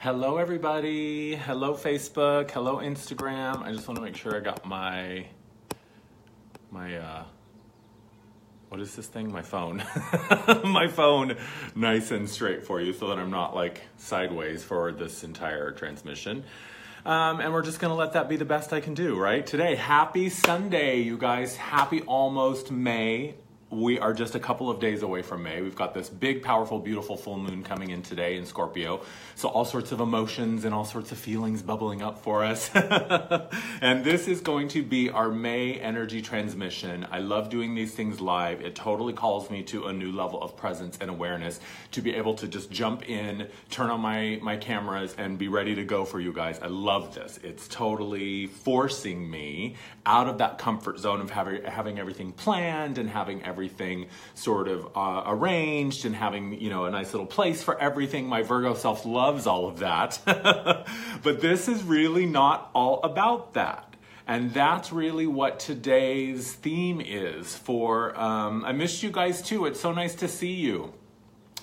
Hello everybody, hello Facebook, hello Instagram. I just want to make sure I got my what is this thing? My phone. My phone nice and straight for you so that I'm not like sideways for this entire transmission. And we're just gonna let that be the best I can do, right? Today, happy Sunday, you guys. Happy almost May. We are just a couple of days away from May. We've got this big, powerful, beautiful full moon coming in today in Scorpio. So all sorts of emotions and all sorts of feelings bubbling up for us. And this is going to be our May energy transmission. I love doing these things live. It totally calls me to a new level of presence and awareness to be able to just jump in, turn on my cameras and be ready to go for you guys. I love this. It's totally forcing me out of that comfort zone of having everything planned and having everything sort of arranged and having, you know, a nice little place for everything. My Virgo self loves all of that. But this is really not all about that. And that's really what today's theme is for, I missed you guys too. It's so nice to see you.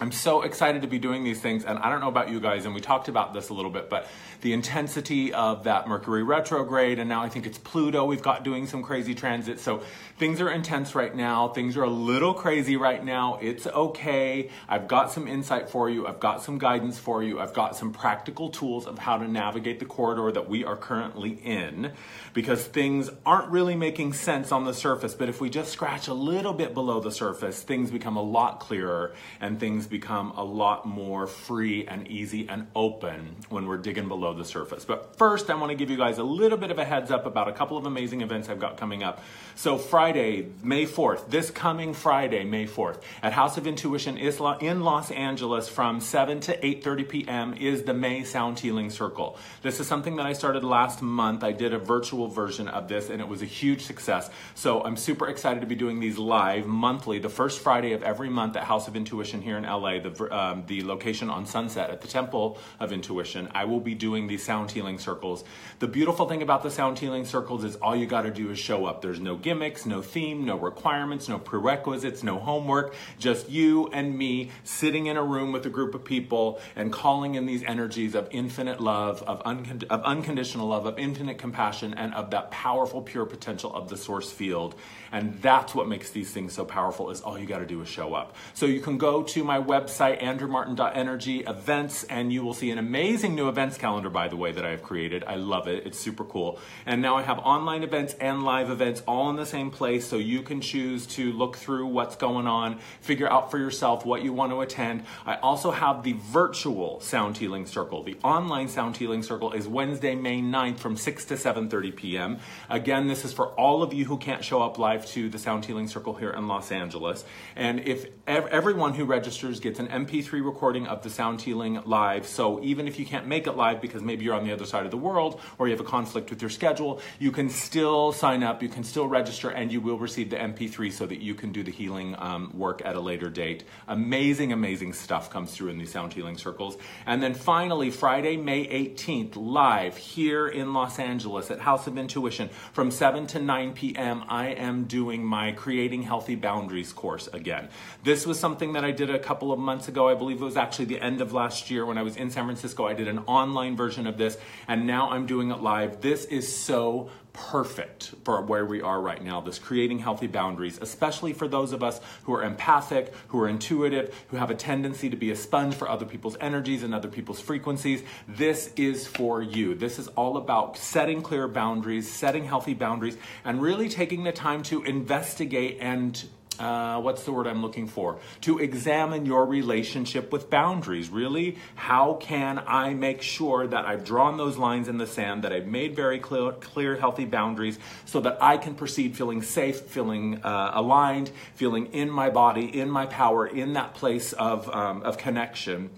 I'm so excited to be doing these things, and I don't know about you guys, and we talked about this a little bit, but the intensity of that Mercury retrograde, and now I think it's Pluto we've got doing some crazy transits, so things are intense right now, things are a little crazy right now, it's okay. I've got some insight for you, I've got some guidance for you, I've got some practical tools of how to navigate the corridor that we are currently in, because things aren't really making sense on the surface, but if we just scratch a little bit below the surface, things become a lot clearer, and things become a lot more free and easy and open when we're digging below the surface. But first, I want to give you guys a little bit of a heads up about a couple of amazing events I've got coming up. So Friday, May 4th, this coming Friday, May 4th, at House of Intuition in Los Angeles from 7 to 8:30 p.m. is the May Sound Healing Circle. This is something that I started last month. I did a virtual version of this and it was a huge success. So I'm super excited to be doing these live monthly, the first Friday of every month at House of Intuition here in LA, the location on Sunset at the Temple of Intuition. I will be doing these sound healing circles. The beautiful thing about the sound healing circles is all you got to do is show up. There's no gimmicks, no theme, no requirements, no prerequisites, no homework, just you and me sitting in a room with a group of people and calling in these energies of infinite love, of unconditional love, of infinite compassion, and of that powerful, pure potential of the source field. And that's what makes these things so powerful, is all you got to do is show up. So you can go to my website, andrewmartin.energy events, and you will see an amazing new events calendar, by the way, that I have created. I love it. It's super cool. And now I have online events and live events all in the same place, so you can choose to look through what's going on, figure out for yourself what you want to attend. I also have the virtual Sound Healing Circle. The online Sound Healing Circle is Wednesday, May 9th from 6 to 7:30 p.m. Again, this is for all of you who can't show up live to the Sound Healing Circle here in Los Angeles. And if everyone who registers gets an MP3 recording of the Sound Healing live, so even if you can't make it live because maybe you're on the other side of the world or you have a conflict with your schedule, you can still sign up, you can still register, and you will receive the MP3 so that you can do the healing work at a later date. Amazing, amazing stuff comes through in these Sound Healing Circles. And then finally, Friday, May 18th, live here in Los Angeles at House of Intuition from 7 to 9 p.m. I am doing my Creating Healthy Boundaries course again. This was something that I did a couple of months ago. I believe it was actually the end of last year when I was in San Francisco. I did an online version of this, and now I'm doing it live. This is so perfect for where we are right now, this creating healthy boundaries, especially for those of us who are empathic, who are intuitive, who have a tendency to be a sponge for other people's energies and other people's frequencies. This is for you. This is all about setting clear boundaries, setting healthy boundaries, and really taking the time to investigate and what's the word I'm looking for? To examine your relationship with boundaries. Really, how can I make sure that I've drawn those lines in the sand, that I've made very clear, healthy boundaries so that I can proceed feeling safe, feeling aligned, feeling in my body, in my power, in that place of connection.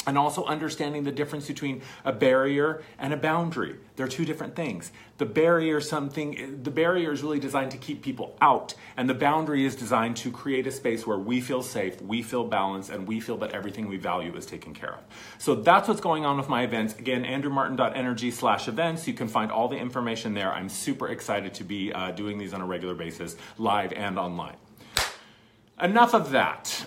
And also understanding the difference between a barrier and a boundary. They're two different things. The barrier is really designed to keep people out, and the boundary is designed to create a space where we feel safe, we feel balanced, and we feel that everything we value is taken care of. So that's what's going on with my events. Again, andrewmartin.energy/events. You can find all the information there. I'm super excited to be doing these on a regular basis, live and online. Enough of that.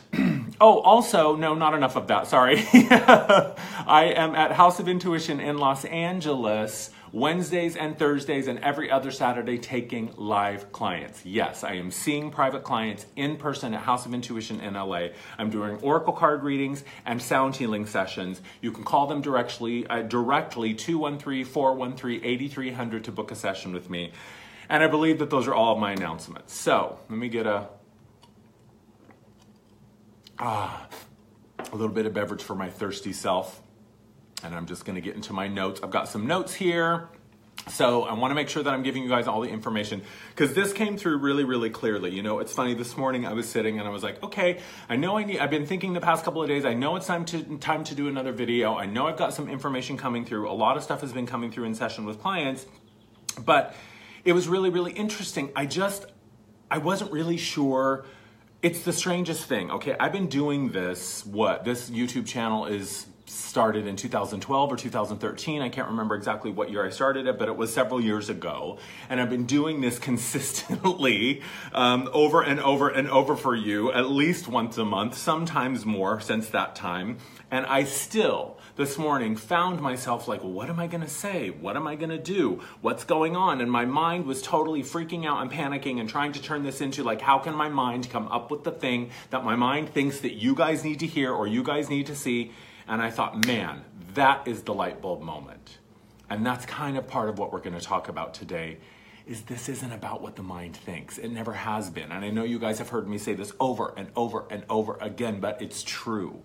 Oh, also, no, not enough of that. Sorry. I am at House of Intuition in Los Angeles Wednesdays and Thursdays and every other Saturday taking live clients. Yes, I am seeing private clients in person at House of Intuition in LA. I'm doing oracle card readings and sound healing sessions. You can call them directly 213-413-8300 to book a session with me. And I believe that those are all of my announcements. So let me get a little bit of beverage for my thirsty self. And I'm just going to get into my notes. I've got some notes here. So I want to make sure that I'm giving you guys all the information because this came through really, really clearly. You know, it's funny. This morning I was sitting and I was like, okay, I've been thinking the past couple of days. I know it's time to do another video. I know I've got some information coming through. A lot of stuff has been coming through in session with clients, but it was really, really interesting. I wasn't really sure. It's the strangest thing. Okay, I've been doing this. This YouTube channel is started in 2012 or 2013. I can't remember exactly what year I started it, but it was several years ago. And I've been doing this consistently over and over and over for you, at least once a month, sometimes more since that time. And I still, this morning, found myself like, what am I going to say? What am I going to do? What's going on? And my mind was totally freaking out and panicking and trying to turn this into like, how can my mind come up with the thing that my mind thinks that you guys need to hear or you guys need to see? And I thought, man, that is the light bulb moment. And that's kind of part of what we're going to talk about today, is this isn't about what the mind thinks. It never has been. And I know you guys have heard me say this over and over and over again, but it's true.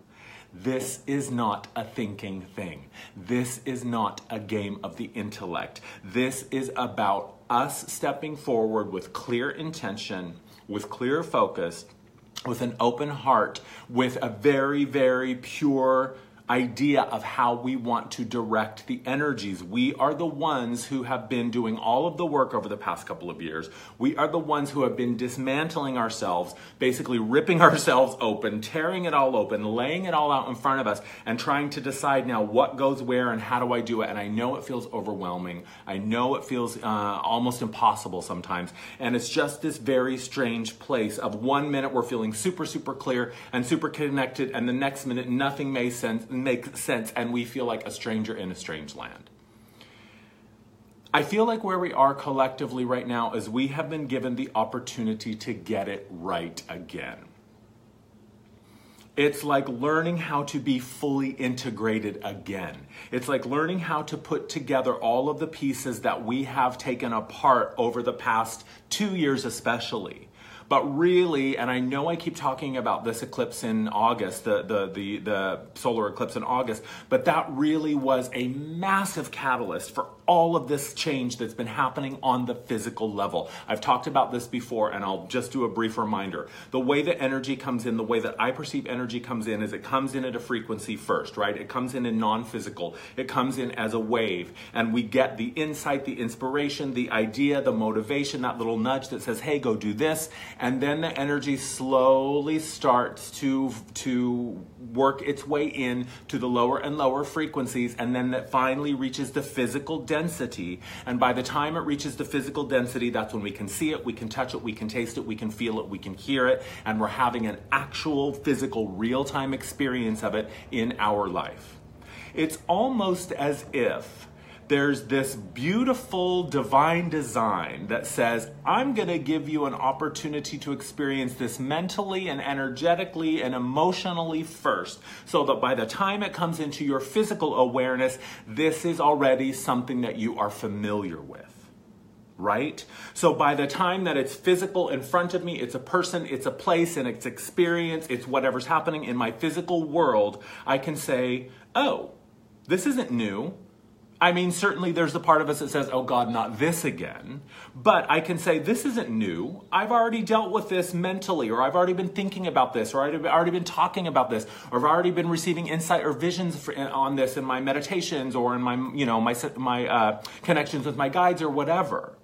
This is not a thinking thing. This is not a game of the intellect. This is about us stepping forward with clear intention, with clear focus, with an open heart, with a very, very pure idea of how we want to direct the energies. We are the ones who have been doing all of the work over the past couple of years. We are the ones who have been dismantling ourselves, basically ripping ourselves open, tearing it all open, laying it all out in front of us, and trying to decide now what goes where and how do I do it. And I know it feels overwhelming. I know it feels almost impossible sometimes. And it's just this very strange place of 1 minute we're feeling super, super clear and super connected, and the next minute nothing makes sense and we feel like a stranger in a strange land. I feel like where we are collectively right now is we have been given the opportunity to get it right again. It's like learning how to be fully integrated again. It's like learning how to put together all of the pieces that we have taken apart over the past 2 years especially. But really, and I know I keep talking about this eclipse in August, the solar eclipse in August, but that really was a massive catalyst for all of this change that's been happening on the physical level. I've talked about this before, and I'll just do a brief reminder. The way that energy comes in, the way that I perceive energy comes in, is it comes in at a frequency first, right? It comes in non-physical. It comes in as a wave, and we get the insight, the inspiration, the idea, the motivation, that little nudge that says, hey, go do this. And then the energy slowly starts to work its way in to the lower and lower frequencies, and then that finally reaches the physical density. And by the time it reaches the physical density, that's when we can see it, we can touch it, we can taste it, we can feel it, we can hear it, and we're having an actual physical real-time experience of it in our life. It's almost as if there's this beautiful divine design that says, I'm going to give you an opportunity to experience this mentally and energetically and emotionally first, so that by the time it comes into your physical awareness, this is already something that you are familiar with. Right? So by the time that it's physical in front of me, it's a person, it's a place, and it's experience, it's whatever's happening in my physical world, I can say, oh, this isn't new. I mean, certainly there's the part of us that says, oh God, not this again. But I can say, this isn't new. I've already dealt with this mentally, or I've already been thinking about this, or I've already been talking about this, or I've already been receiving insight or visions on this in my meditations, or in my, my connections with my guides, or whatever.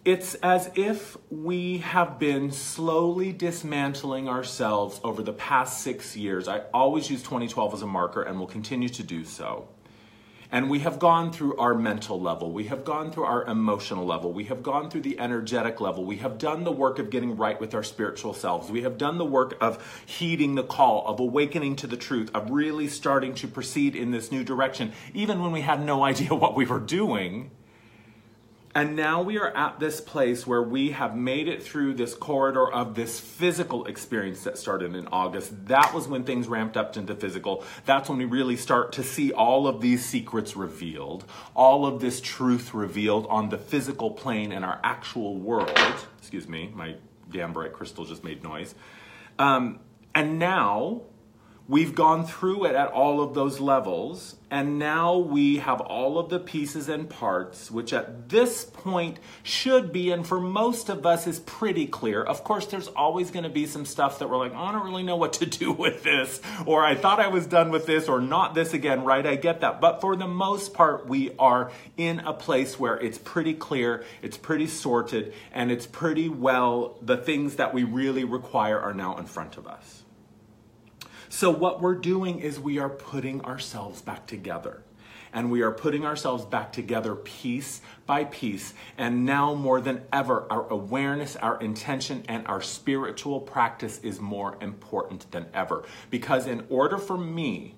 It's as if we have been slowly dismantling ourselves over the past 6 years. I always use 2012 as a marker and will continue to do so. And we have gone through our mental level. We have gone through our emotional level. We have gone through the energetic level. We have done the work of getting right with our spiritual selves. We have done the work of heeding the call, of awakening to the truth, of really starting to proceed in this new direction, even when we had no idea what we were doing. And now we are at this place where we have made it through this corridor of this physical experience that started in August. That was when things ramped up into physical. That's when we really start to see all of these secrets revealed, all of this truth revealed on the physical plane in our actual world. Excuse me, my damn bright crystal just made noise. And now we've gone through it at all of those levels, and now we have all of the pieces and parts, which at this point should be, and for most of us is pretty clear. Of course, there's always going to be some stuff that we're like, I don't really know what to do with this, or I thought I was done with this, or not this again, right? I get that. But for the most part, we are in a place where it's pretty clear, it's pretty sorted, and it's pretty well, the things that we really require are now in front of us. So what we're doing is we are putting ourselves back together. And we are putting ourselves back together piece by piece. And now more than ever, our awareness, our intention, and our spiritual practice is more important than ever. Because in order for me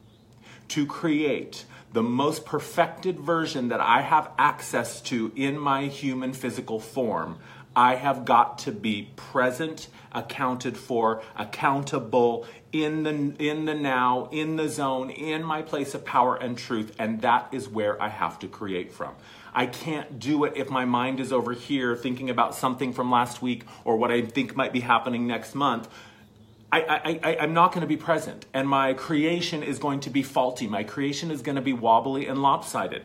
to create the most perfected version that I have access to in my human physical form, I have got to be present, accounted for, accountable, in the now, in the zone, in my place of power and truth, and that is where I have to create from. I can't do it if my mind is over here thinking about something from last week or what I think might be happening next month. I'm not going to be present, and my creation is going to be faulty. My creation is going to be wobbly and lopsided.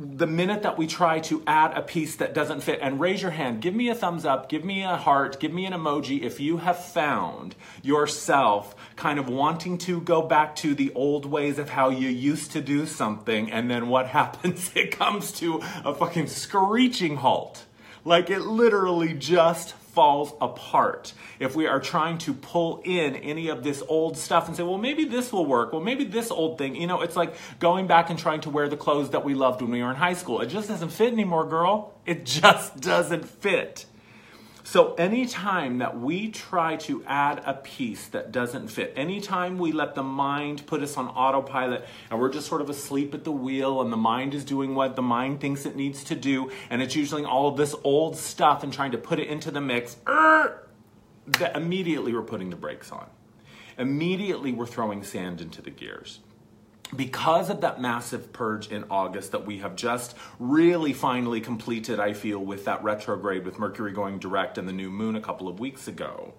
The minute that we try to add a piece that doesn't fit, and raise your hand, give me a thumbs up, give me a heart, give me an emoji if you have found yourself kind of wanting to go back to the old ways of how you used to do something, and then what happens? It comes to a fucking screeching halt. Like it literally just falls apart. If we are trying to pull in any of this old stuff and say, well, maybe this will work. Well, maybe this old thing, it's like going back and trying to wear the clothes that we loved when we were in high school. It just doesn't fit anymore, girl. It just doesn't fit. So anytime that we try to add a piece that doesn't fit, anytime we let the mind put us on autopilot and we're just sort of asleep at the wheel and the mind is doing what the mind thinks it needs to do, and it's usually all of this old stuff and trying to put it into the mix, that immediately we're putting the brakes on. Immediately we're throwing sand into the gears. Because of that massive purge in August that we have just really finally completed, I feel, with that retrograde with Mercury going direct and the new moon a couple of weeks ago,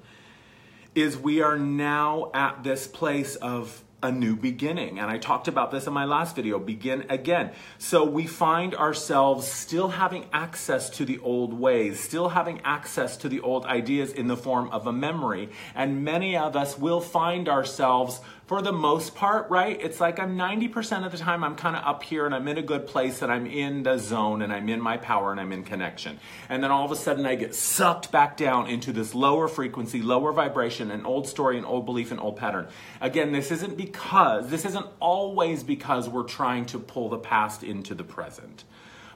is we are now at this place of a new beginning. And I talked about this in my last video, begin again. So we find ourselves still having access to the old ways, still having access to the old ideas in the form of a memory. And many of us will find ourselves, for the most part, right? It's like I'm 90% of the time I'm kind of up here and I'm in a good place and I'm in the zone and I'm in my power and I'm in connection. And then all of a sudden I get sucked back down into this lower frequency, lower vibration, an old story, an old belief, an old pattern. Again, this isn't always because we're trying to pull the past into the present.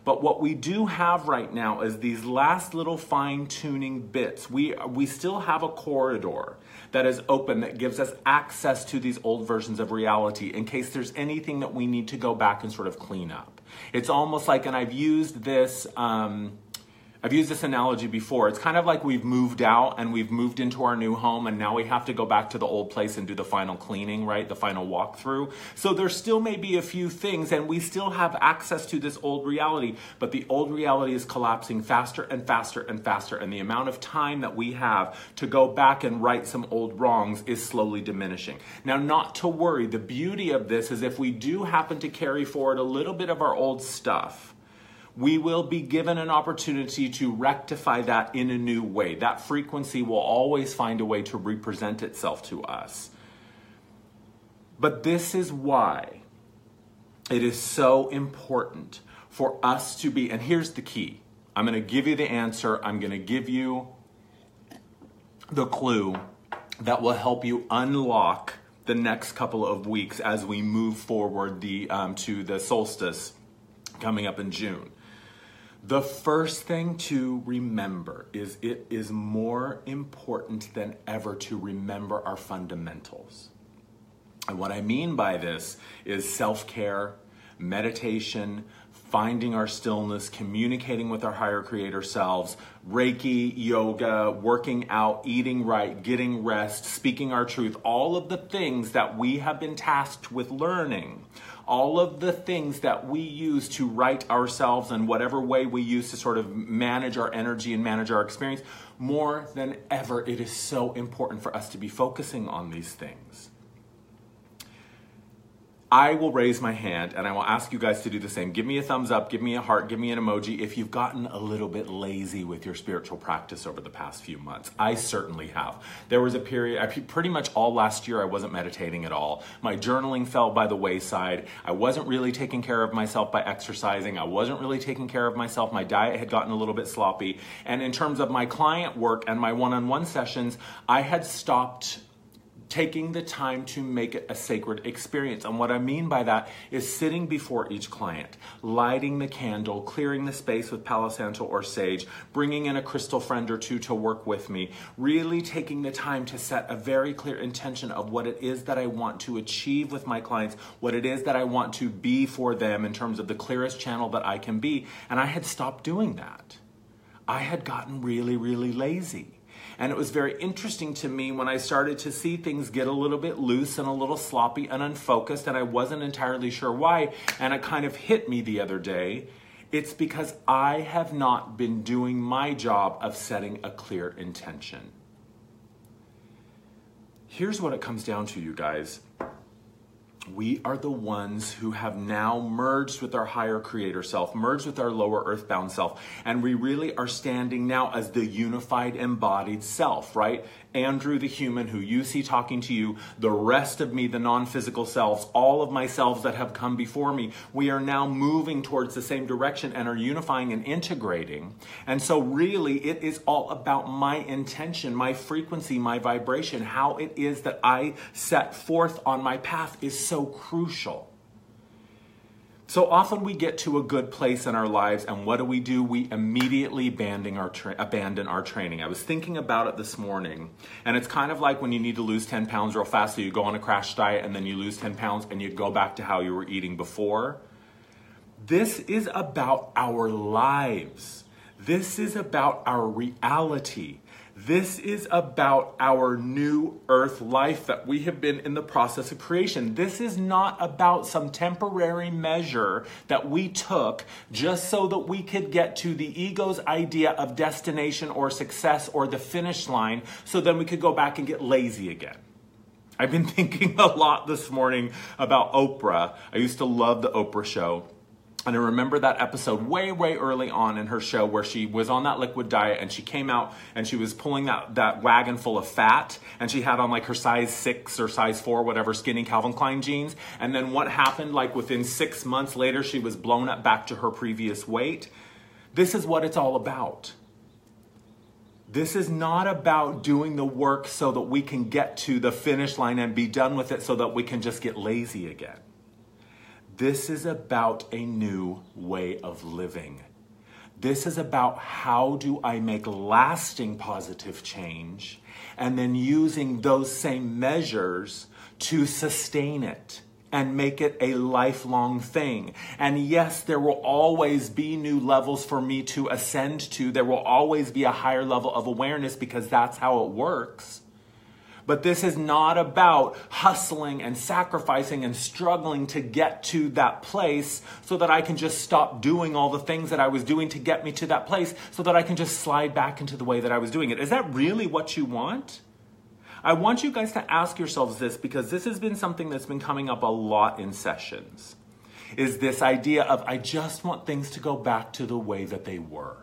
But what we do have right now is these last little fine-tuning bits. We still have a corridor that is open that gives us access to these old versions of reality in case there's anything that we need to go back and sort of clean up. It's almost like, and I've used this analogy before. It's kind of like we've moved out and we've moved into our new home and now we have to go back to the old place and do the final cleaning, right? The final walkthrough. So there still may be a few things and we still have access to this old reality, but the old reality is collapsing faster and faster and faster, and the amount of time that we have to go back and right some old wrongs is slowly diminishing. Now, not to worry, the beauty of this is if we do happen to carry forward a little bit of our old stuff, we will be given an opportunity to rectify that in a new way. That frequency will always find a way to represent itself to us. But this is why it is so important for us to be, and here's the key. I'm going to give you the answer. I'm going to give you the clue that will help you unlock the next couple of weeks as we move forward to the solstice coming up in June. The first thing to remember is it is more important than ever to remember our fundamentals. And what I mean by this is self-care, meditation, finding our stillness, communicating with our higher creator selves, Reiki, yoga, working out, eating right, getting rest, speaking our truth, all of the things that we have been tasked with learning, all of the things that we use to right ourselves in whatever way we use to sort of manage our energy and manage our experience, more than ever, it is so important for us to be focusing on these things. I will raise my hand and I will ask you guys to do the same. Give me a thumbs up, give me a heart, give me an emoji if you've gotten a little bit lazy with your spiritual practice over the past few months. I certainly have. There was a period, pretty much all last year, I wasn't meditating at all. My journaling fell by the wayside. I wasn't really taking care of myself by exercising. I wasn't really taking care of myself. My diet had gotten a little bit sloppy. And in terms of my client work and my one-on-one sessions, I had stopped taking the time to make it a sacred experience. And what I mean by that is sitting before each client, lighting the candle, clearing the space with Palo Santo or sage, bringing in a crystal friend or two to work with me, really taking the time to set a very clear intention of what it is that I want to achieve with my clients, what it is that I want to be for them in terms of the clearest channel that I can be. And I had stopped doing that. I had gotten really, really lazy. And it was very interesting to me when I started to see things get a little bit loose and a little sloppy and unfocused, and I wasn't entirely sure why. And it kind of hit me the other day. It's because I have not been doing my job of setting a clear intention. Here's what it comes down to, you guys. We are the ones who have now merged with our higher creator self, merged with our lower earthbound self, and we really are standing now as the unified embodied self, right? Andrew, the human who you see talking to you, the rest of me, the non-physical selves, all of my selves that have come before me, we are now moving towards the same direction and are unifying and integrating. And so really it is all about my intention, my frequency, my vibration, how it is that I set forth on my path is so crucial. So often we get to a good place in our lives, and what do? We immediately abandon our training. I was thinking about it this morning, and it's kind of like when you need to lose 10 pounds real fast, so you go on a crash diet, and then you lose 10 pounds, and you go back to how you were eating before. This is about our lives. This is about our reality. This is about our new earth life that we have been in the process of creation. This is not about some temporary measure that we took just so that we could get to the ego's idea of destination or success or the finish line, so then we could go back and get lazy again. I've been thinking a lot this morning about Oprah. I used to love the Oprah show. And I remember that episode way, way early on in her show where she was on that liquid diet and she came out and she was pulling that wagon full of fat, and she had on like her size 6 or size 4, whatever, skinny Calvin Klein jeans. And then what happened, like within 6 months later, she was blown up back to her previous weight. This is what it's all about. This is not about doing the work so that we can get to the finish line and be done with it so that we can just get lazy again. This is about a new way of living. This is about how do I make lasting positive change, and then using those same measures to sustain it and make it a lifelong thing. And yes, there will always be new levels for me to ascend to. There will always be a higher level of awareness because that's how it works. But this is not about hustling and sacrificing and struggling to get to that place so that I can just stop doing all the things that I was doing to get me to that place so that I can just slide back into the way that I was doing it. Is that really what you want? I want you guys to ask yourselves this, because this has been something that's been coming up a lot in sessions, is this idea of I just want things to go back to the way that they were.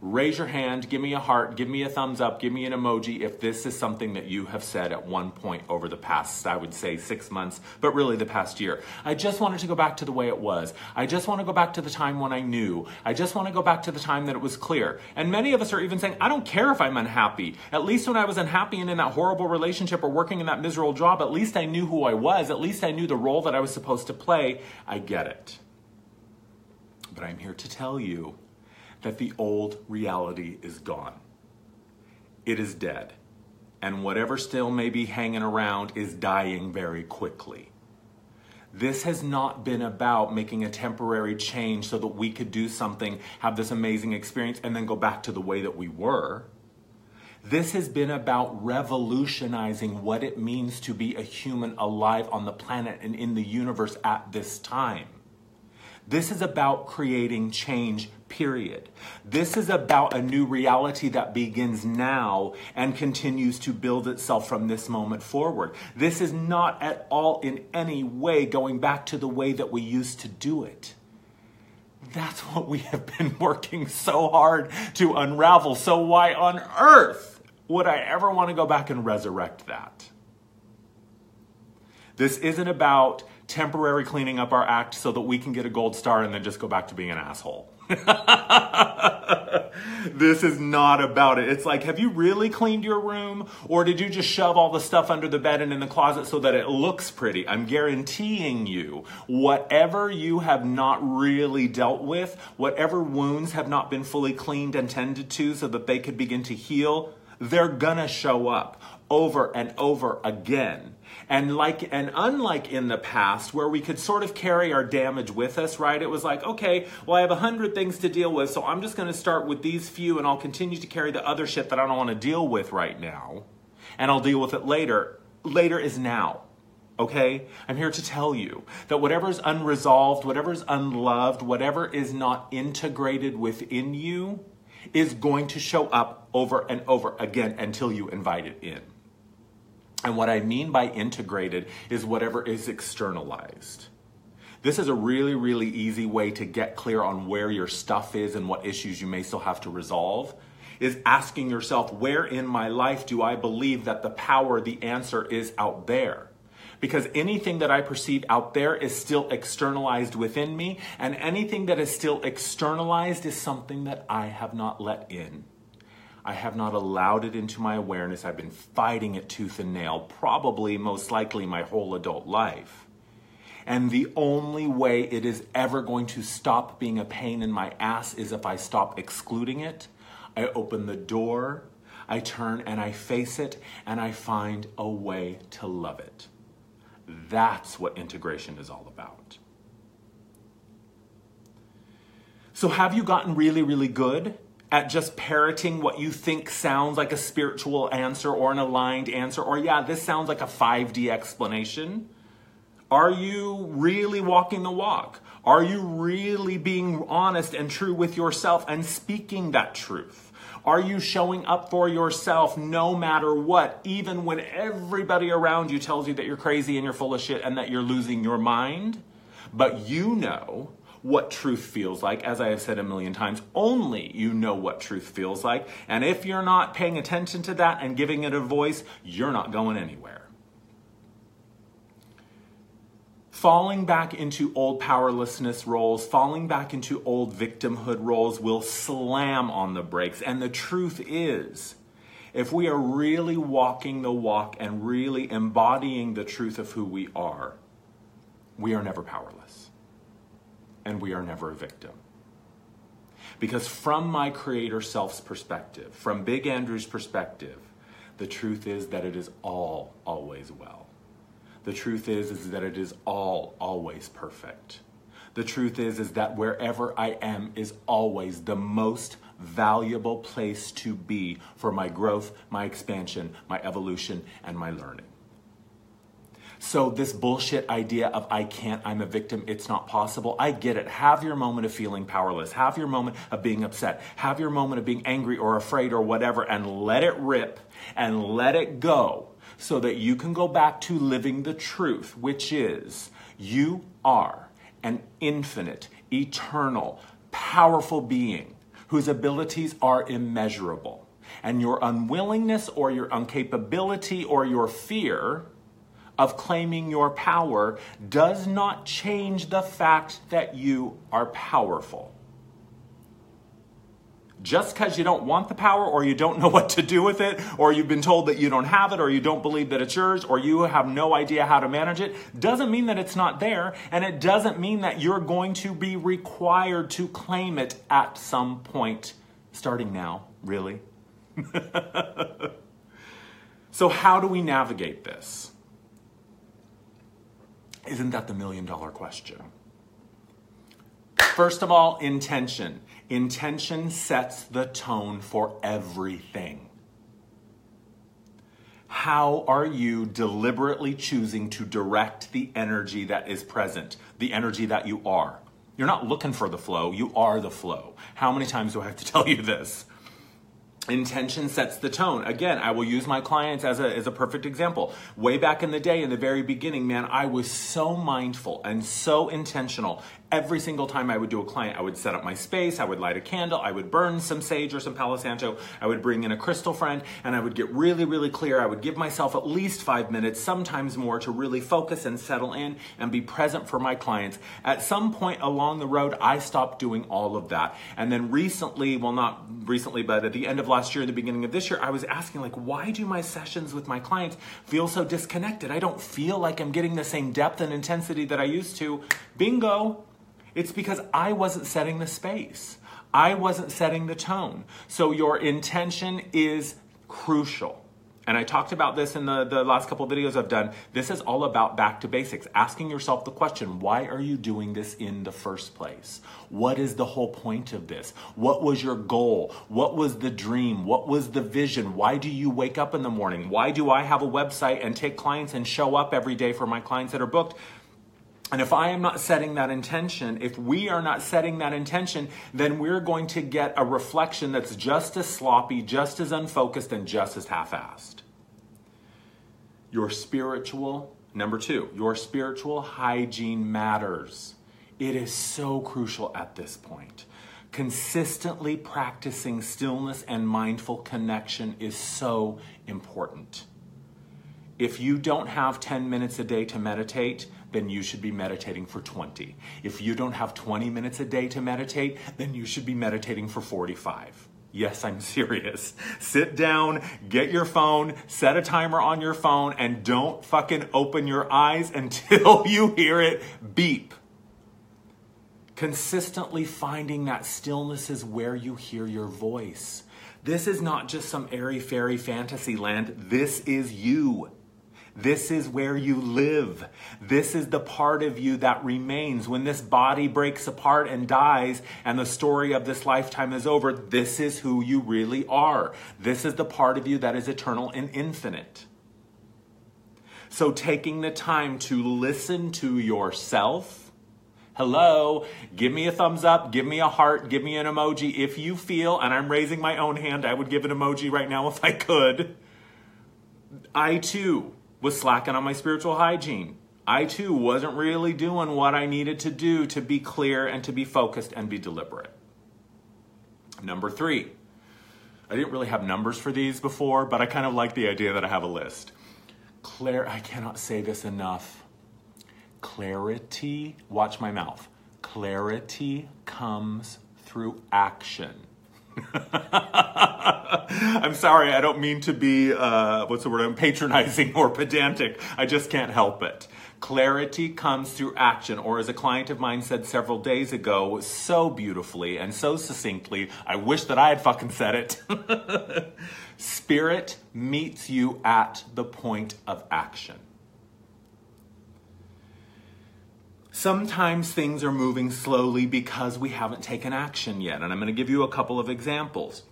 Raise your hand, give me a heart, give me a thumbs up, give me an emoji if this is something that you have said at one point over the past, I would say 6 months, but really the past year. I just wanted to go back to the way it was. I just want to go back to the time when I knew. I just want to go back to the time that it was clear. And many of us are even saying, I don't care if I'm unhappy. At least when I was unhappy and in that horrible relationship or working in that miserable job, at least I knew who I was. At least I knew the role that I was supposed to play. I get it. But I'm here to tell you that the old reality is gone. It is dead. And whatever still may be hanging around is dying very quickly. This has not been about making a temporary change so that we could do something, have this amazing experience, and then go back to the way that we were. This has been about revolutionizing what it means to be a human alive on the planet and in the universe at this time. This is about creating change, period. This is about a new reality that begins now and continues to build itself from this moment forward. This is not at all in any way going back to the way that we used to do it. That's what we have been working so hard to unravel. So why on earth would I ever want to go back and resurrect that? This isn't about temporary cleaning up our act so that we can get a gold star and then just go back to being an asshole. This is not about it. It's like, have you really cleaned your room? Or did you just shove all the stuff under the bed and in the closet so that it looks pretty? I'm guaranteeing you, whatever you have not really dealt with, whatever wounds have not been fully cleaned and tended to so that they could begin to heal, they're gonna show up over and over again. And unlike in the past where we could sort of carry our damage with us, right? It was like, okay, well, I have 100 things to deal with, so I'm just going to start with these few and I'll continue to carry the other shit that I don't want to deal with right now. And I'll deal with it later. Later is now. Okay? I'm here to tell you that whatever is unresolved, whatever is unloved, whatever is not integrated within you is going to show up over and over again until you invite it in. And what I mean by integrated is whatever is externalized. This is a really, really easy way to get clear on where your stuff is and what issues you may still have to resolve, is asking yourself, where in my life do I believe that the power, the answer is out there? Because anything that I perceive out there is still externalized within me, and anything that is still externalized is something that I have not let in. I have not allowed it into my awareness. I've been fighting it tooth and nail, probably most likely my whole adult life. And the only way it is ever going to stop being a pain in my ass is if I stop excluding it. I open the door, I turn and I face it, and I find a way to love it. That's what integration is all about. So have you gotten really, really good at just parroting what you think sounds like a spiritual answer or an aligned answer, or yeah, this sounds like a 5D explanation? Are you really walking the walk? Are you really being honest and true with yourself and speaking that truth? Are you showing up for yourself no matter what, even when everybody around you tells you that you're crazy and you're full of shit and that you're losing your mind? But you know what truth feels like. As I have said a million times, only you know what truth feels like. And if you're not paying attention to that and giving it a voice, you're not going anywhere. Falling back into old powerlessness roles, falling back into old victimhood roles will slam on the brakes. And the truth is, if we are really walking the walk and really embodying the truth of who we are never powerless. And we are never a victim. Because from my creator self's perspective, from Big Andrew's perspective, the truth is that it is all always well. The truth is that it is all always perfect. The truth is that wherever I am is always the most valuable place to be for my growth, my expansion, my evolution, and my learning. So this bullshit idea of I can't, I'm a victim, it's not possible, I get it. Have your moment of feeling powerless. Have your moment of being upset. Have your moment of being angry or afraid or whatever, and let it rip and let it go so that you can go back to living the truth, which is you are an infinite, eternal, powerful being whose abilities are immeasurable. And your unwillingness or your incapability or your fear of claiming your power does not change the fact that you are powerful. Just because you don't want the power, or you don't know what to do with it, or you've been told that you don't have it, or you don't believe that it's yours, or you have no idea how to manage it, doesn't mean that it's not there, and it doesn't mean that you're going to be required to claim it at some point, starting now, really. So how do we navigate this? Isn't that the million-dollar question? First of all, intention. Intention sets the tone for everything. How are you deliberately choosing to direct the energy that is present, the energy that you are? You're not looking for the flow, you are the flow. How many times do I have to tell you this? Intention sets the tone. Again, I will use my clients as a perfect example. Way back in the day, in the very beginning, man, I was so mindful and so intentional. Every single time I would do a client, I would set up my space, I would light a candle, I would burn some sage or some Palo Santo, I would bring in a crystal friend, and I would get really, really clear. I would give myself at least 5 minutes, sometimes more, to really focus and settle in and be present for my clients. At some point along the road, I stopped doing all of that. And then recently, well, not recently, but at the end of last year, the beginning of this year, I was asking, like, why do my sessions with my clients feel so disconnected? I don't feel like I'm getting the same depth and intensity that I used to. Bingo. It's because I wasn't setting the space. I wasn't setting the tone. So your intention is crucial. And I talked about this in the last couple of videos I've done. This is all about back to basics. Asking yourself the question, why are you doing this in the first place? What is the whole point of this? What was your goal? What was the dream? What was the vision? Why do you wake up in the morning? Why do I have a website and take clients and show up every day for my clients that are booked? And if I am not setting that intention, if we are not setting that intention, then we're going to get a reflection that's just as sloppy, just as unfocused, and just as half-assed. Your spiritual, number 2, your spiritual hygiene matters. It is so crucial at this point. Consistently practicing stillness and mindful connection is so important. If you don't have 10 minutes a day to meditate, then you should be meditating for 20. If you don't have 20 minutes a day to meditate, then you should be meditating for 45. Yes, I'm serious. Sit down, get your phone, set a timer on your phone, and don't fucking open your eyes until you hear it beep. Consistently finding that stillness is where you hear your voice. This is not just some airy-fairy fantasy land. This is you. This is where you live. This is the part of you that remains. When this body breaks apart and dies and the story of this lifetime is over, this is who you really are. This is the part of you that is eternal and infinite. So taking the time to listen to yourself. Hello, give me a thumbs up, give me a heart, give me an emoji. If you feel, and I'm raising my own hand, I would give an emoji right now if I could. I too was slacking on my spiritual hygiene. I too wasn't really doing what I needed to do to be clear and to be focused and be deliberate. Number 3, I didn't really have numbers for these before, but I kind of like the idea that I have a list. I cannot say this enough. Clarity, watch my mouth. Clarity comes through action. I'm sorry, I don't mean to be, patronizing or pedantic. I just can't help it. Clarity comes through action, or as a client of mine said several days ago, so beautifully and so succinctly, I wish that I had fucking said it. Spirit meets you at the point of action. Sometimes things are moving slowly because we haven't taken action yet. And I'm going to give you a couple of examples.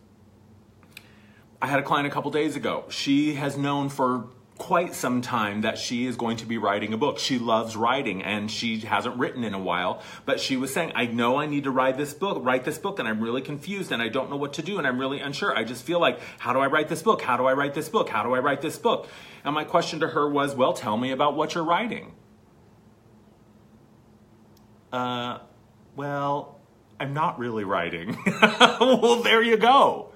I had a client a couple days ago. She has known for quite some time that she is going to be writing a book. She loves writing and she hasn't written in a while, but she was saying, I know I need to write this book, and I'm really confused and I don't know what to do and I'm really unsure. I just feel like, how do I write this book? How do I write this book? How do I write this book? And my question to her was, well, tell me about what you're writing. I'm not really writing. Well, there you go.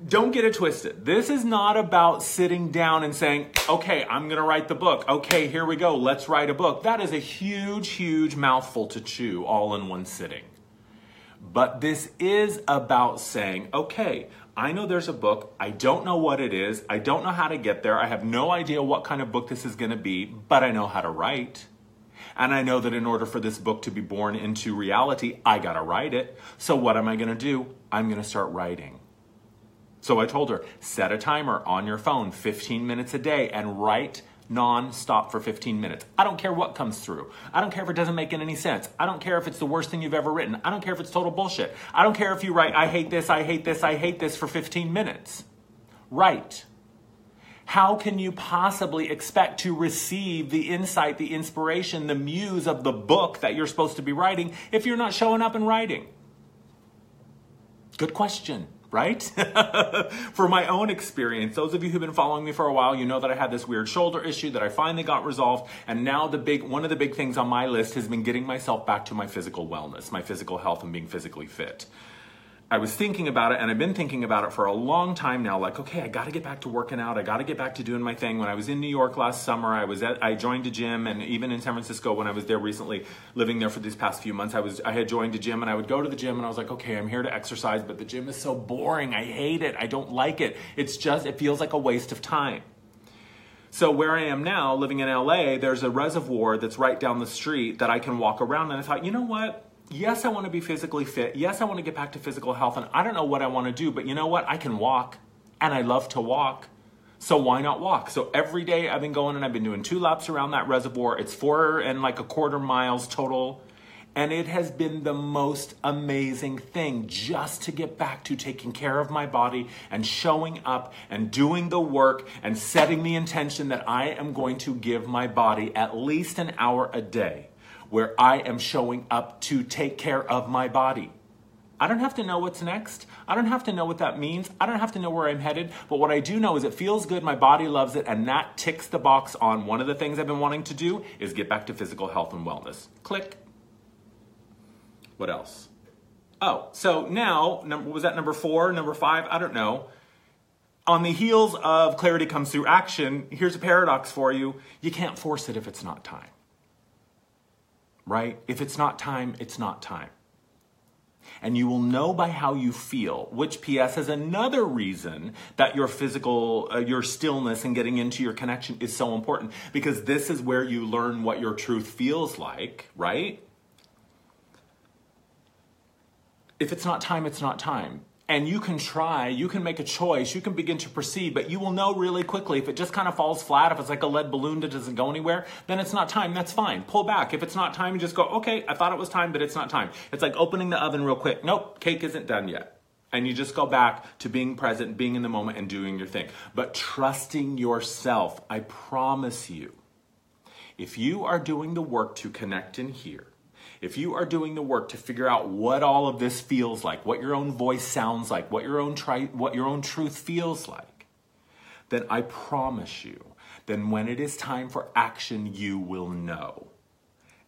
Don't get it twisted. This is not about sitting down and saying, okay, I'm going to write the book. Okay, here we go. Let's write a book. That is a huge, huge mouthful to chew all in one sitting. But this is about saying, okay, I know there's a book. I don't know what it is. I don't know how to get there. I have no idea what kind of book this is going to be, but I know how to write. And I know that in order for this book to be born into reality, I got to write it. So what am I going to do? I'm going to start writing. So I told her, set a timer on your phone, 15 minutes a day, and write non-stop for 15 minutes. I don't care what comes through. I don't care if it doesn't make any sense. I don't care if it's the worst thing you've ever written. I don't care if it's total bullshit. I don't care if you write, I hate this, I hate this, I hate this for 15 minutes. Write. How can you possibly expect to receive the insight, the inspiration, the muse of the book that you're supposed to be writing if you're not showing up and writing? Good question. Right? For my own experience, those of you who've been following me for a while, you know that I had this weird shoulder issue that I finally got resolved. And now one of the big things on my list has been getting myself back to my physical wellness, my physical health, and being physically fit. I was thinking about it, and I've been thinking about it for a long time now, like, okay, I got to get back to working out. I got to get back to doing my thing. When I was in New York last summer, I joined a gym, and even in San Francisco when I was there recently, living there for these past few months, I had joined a gym, and I would go to the gym, and I was like, okay, I'm here to exercise, but the gym is so boring. I hate it. I don't like it. It feels like a waste of time. So where I am now, living in LA, there's a reservoir that's right down the street that I can walk around, and I thought, you know what? Yes, I want to be physically fit. Yes, I want to get back to physical health, and I don't know what I want to do, but you know what? I can walk, and I love to walk, so why not walk? So every day I've been going, and I've been doing 2 laps around that reservoir. It's 4.25 miles total, and it has been the most amazing thing just to get back to taking care of my body and showing up and doing the work and setting the intention that I am going to give my body at least an hour a day where I am showing up to take care of my body. I don't have to know what's next. I don't have to know what that means. I don't have to know where I'm headed. But what I do know is it feels good, my body loves it, and that ticks the box on one of the things I've been wanting to do is get back to physical health and wellness. Click. What else? Oh, so now, was that number 4, number 5? I don't know. On the heels of clarity comes through action, here's a paradox for you. You can't force it if it's not time. Right? If it's not time, it's not time. And you will know by how you feel, which PS is another reason that your physical, your stillness and getting into your connection is so important, because this is where you learn what your truth feels like, right? If it's not time, it's not time. And you can try, you can make a choice, you can begin to proceed, but you will know really quickly if it just kind of falls flat, if it's like a lead balloon that doesn't go anywhere, then it's not time, that's fine. Pull back. If it's not time, you just go, okay, I thought it was time, but it's not time. It's like opening the oven real quick. Nope, cake isn't done yet. And you just go back to being present, being in the moment, and doing your thing. But trusting yourself, I promise you, if you are doing the work to connect in here, if you are doing the work to figure out what all of this feels like, what your own voice sounds like, what your own truth feels like, then I promise you, then when it is time for action, you will know.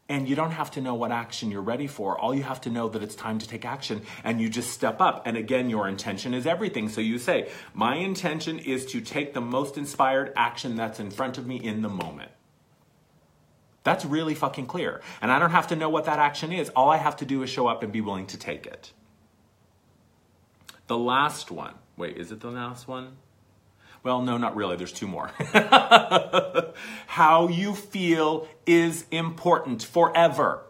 And you don't have to know what action you're ready for. All you have to know that it's time to take action, and you just step up. And again, your intention is everything. So you say, my intention is to take the most inspired action that's in front of me in the moment. That's really fucking clear. And I don't have to know what that action is. All I have to do is show up and be willing to take it. The last one. Wait, is it the last one? Well, no, not really. There's 2 more. How you feel is important forever.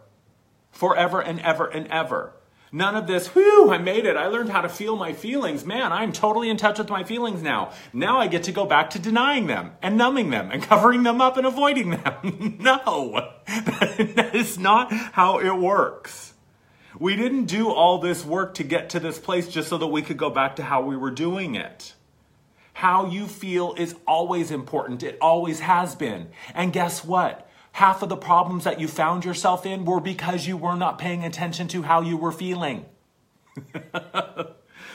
Forever and ever and ever. None of this, whew, I made it. I learned how to feel my feelings. Man, I'm totally in touch with my feelings now. Now I get to go back to denying them and numbing them and covering them up and avoiding them. No, that is not how it works. We didn't do all this work to get to this place just so that we could go back to how we were doing it. How you feel is always important. It always has been. And guess what? Half of the problems that you found yourself in were because you were not paying attention to how you were feeling.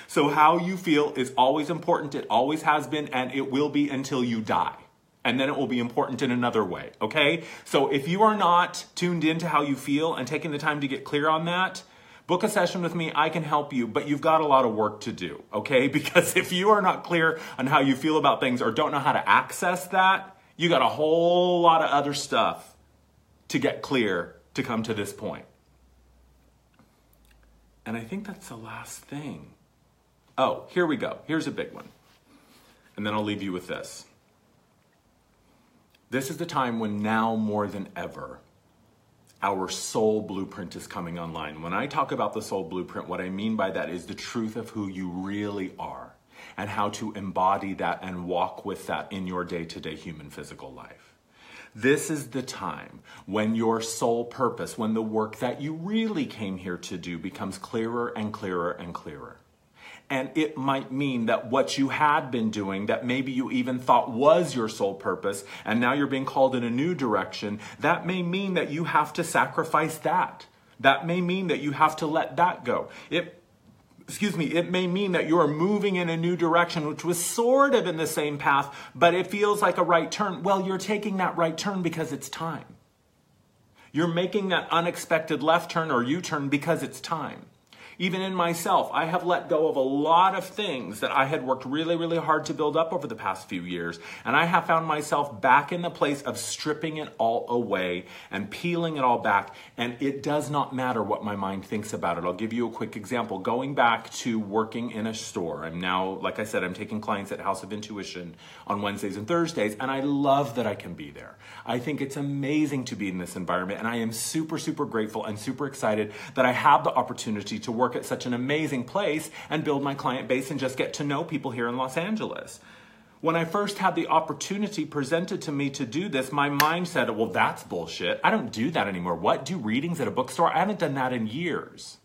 So how you feel is always important. It always has been, and it will be until you die. And then it will be important in another way, okay? So if you are not tuned into how you feel and taking the time to get clear on that, Book a session with me. I can help you, but you've got a lot of work to do, okay? Because if you are not clear on how you feel about things or don't know how to access that, you got a whole lot of other stuff to get clear to come to this point. And I think that's the last thing. Oh, here we go. Here's a big one. And then I'll leave you with this. This is the time when now more than ever, our soul blueprint is coming online. When I talk about the soul blueprint, what I mean by that is the truth of who you really are and how to embody that and walk with that in your day-to-day human physical life. This is the time when your soul purpose, when the work that you really came here to do becomes clearer and clearer and clearer. And it might mean that what you had been doing, that maybe you even thought was your soul purpose, and now you're being called in a new direction, that may mean that you have to sacrifice that. That may mean that you have to let that go. It may mean that you are moving in a new direction, which was sort of in the same path, but it feels like a right turn. Well, you're taking that right turn because it's time. You're making that unexpected left turn or U-turn because it's time. Even in myself, I have let go of a lot of things that I had worked really, really hard to build up over the past few years. And I have found myself back in the place of stripping it all away and peeling it all back. And it does not matter what my mind thinks about it. I'll give you a quick example. Going back to working in a store. I'm now, like I said, I'm taking clients at House of Intuition on Wednesdays and Thursdays. And I love that I can be there. I think it's amazing to be in this environment. And I am super, super grateful and super excited that I have the opportunity to work at such an amazing place and build my client base and just get to know people here in Los Angeles. When I first had the opportunity presented to me to do this, my mind said, well, that's bullshit. I don't do that anymore. What? Do readings at a bookstore? I haven't done that in years.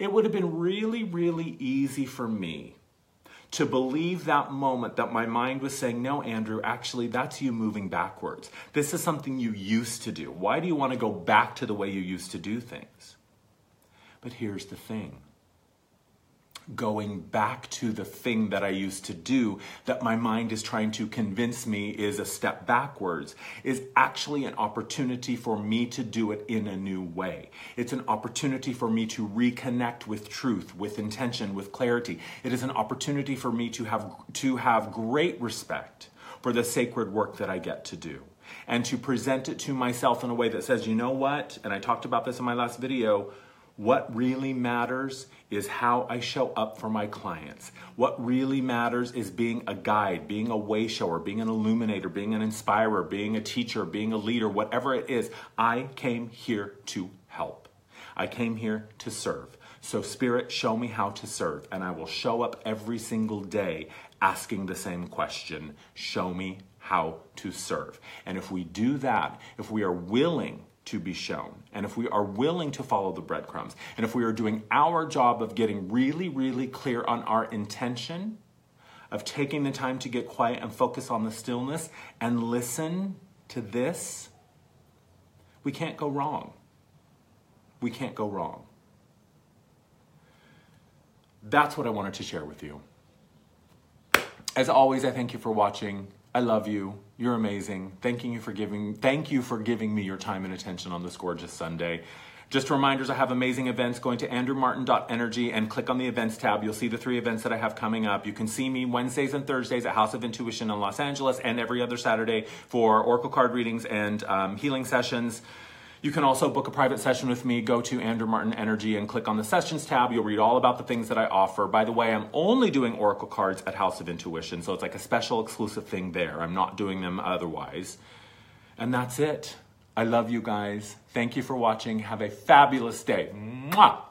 It would have been really, really easy for me to believe that moment that my mind was saying, no, Andrew, actually, that's you moving backwards. This is something you used to do. Why do you want to go back to the way you used to do things? But here's the thing. Going back to the thing that I used to do that my mind is trying to convince me is a step backwards is actually an opportunity for me to do it in a new way. It's an opportunity for me to reconnect with truth, with intention, with clarity. It is an opportunity for me to have great respect for the sacred work that I get to do and to present it to myself in a way that says, you know what? And I talked about this in my last video. What really matters is how I show up for my clients. What really matters is being a guide, being a way shower, being an illuminator, being an inspirer, being a teacher, being a leader, whatever it is. I came here to help. I came here to serve. So Spirit, show me how to serve. And I will show up every single day asking the same question. Show me how to serve. And if we do that, if we are willing to be shown, and if we are willing to follow the breadcrumbs, and if we are doing our job of getting really, really clear on our intention, of taking the time to get quiet and focus on the stillness and listen to this, we can't go wrong. We can't go wrong. That's what I wanted to share with you. As always, I thank you for watching. I love you. You're amazing. Thank you for giving me your time and attention on this gorgeous Sunday. Just reminders, I have amazing events. Going to andrewmartin.energy and click on the events tab. You'll see the 3 events that I have coming up. You can see me Wednesdays and Thursdays at House of Intuition in Los Angeles and every other Saturday for oracle card readings and healing sessions. You can also book a private session with me. Go to Andrew Martin Energy and click on the Sessions tab. You'll read all about the things that I offer. By the way, I'm only doing oracle cards at House of Intuition, so it's like a special exclusive thing there. I'm not doing them otherwise. And that's it. I love you guys. Thank you for watching. Have a fabulous day. Mwah!